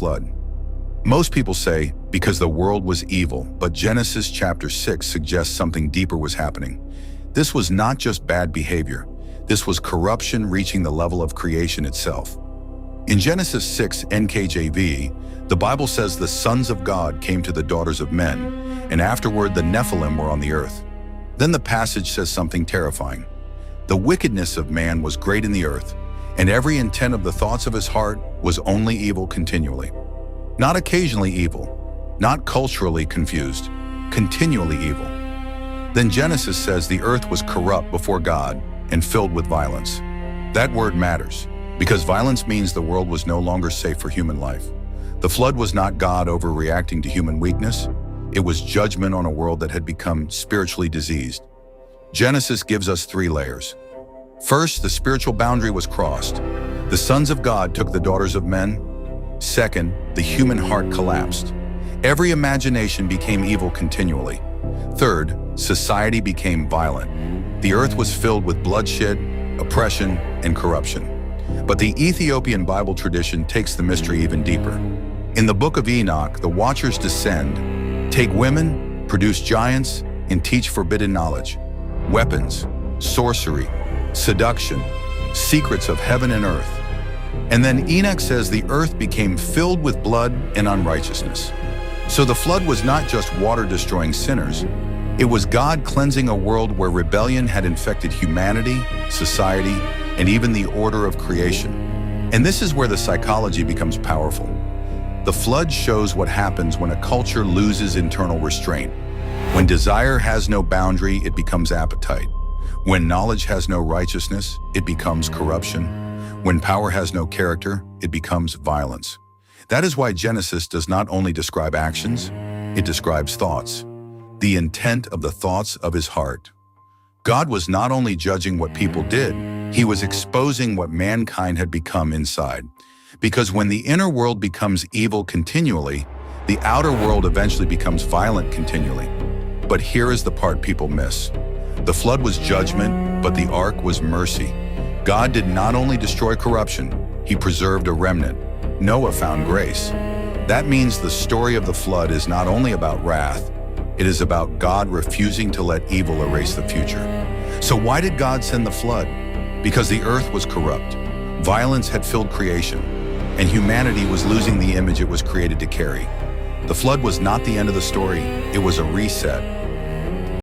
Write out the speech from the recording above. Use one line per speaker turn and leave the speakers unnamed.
flood. Most people say, because the world was evil, but Genesis chapter 6 suggests something deeper was happening. This was not just bad behavior. This was corruption reaching the level of creation itself. In Genesis 6 NKJV, the Bible says the sons of God came to the daughters of men, and afterward the Nephilim were on the earth. Then the passage says something terrifying. The wickedness of man was great in the earth, and every intent of the thoughts of his heart was only evil continually. Not occasionally evil, not culturally confused, continually evil. Then Genesis says the earth was corrupt before God and filled with violence. That word matters, because violence means the world was no longer safe for human life. The flood was not God overreacting to human weakness. It was judgment on a world that had become spiritually diseased. Genesis gives us 3 layers. First, the spiritual boundary was crossed. The sons of God took the daughters of men. Second, the human heart collapsed. Every imagination became evil continually. Third, society became violent. The earth was filled with bloodshed, oppression, and corruption. But the Ethiopian Bible tradition takes the mystery even deeper. In the book of Enoch, the Watchers descend, take women, produce giants, and teach forbidden knowledge, weapons, sorcery, seduction, secrets of heaven and earth. And then Enoch says the earth became filled with blood and unrighteousness. So the flood was not just water destroying sinners. It was God cleansing a world where rebellion had infected humanity, society, and even the order of creation. And this is where the psychology becomes powerful. The flood shows what happens when a culture loses internal restraint. When desire has no boundary, it becomes appetite. When knowledge has no righteousness, it becomes corruption. When power has no character, it becomes violence. That is why Genesis does not only describe actions, it describes thoughts, the intent of the thoughts of his heart. God was not only judging what people did, he was exposing what mankind had become inside. Because when the inner world becomes evil continually, the outer world eventually becomes violent continually. But here is the part people miss. The flood was judgment, but the ark was mercy. God did not only destroy corruption, he preserved a remnant. Noah found grace. That means the story of the flood is not only about wrath, it is about God refusing to let evil erase the future. So why did God send the flood? Because the earth was corrupt. Violence had filled creation, and humanity was losing the image it was created to carry. The flood was not the end of the story, it was a reset.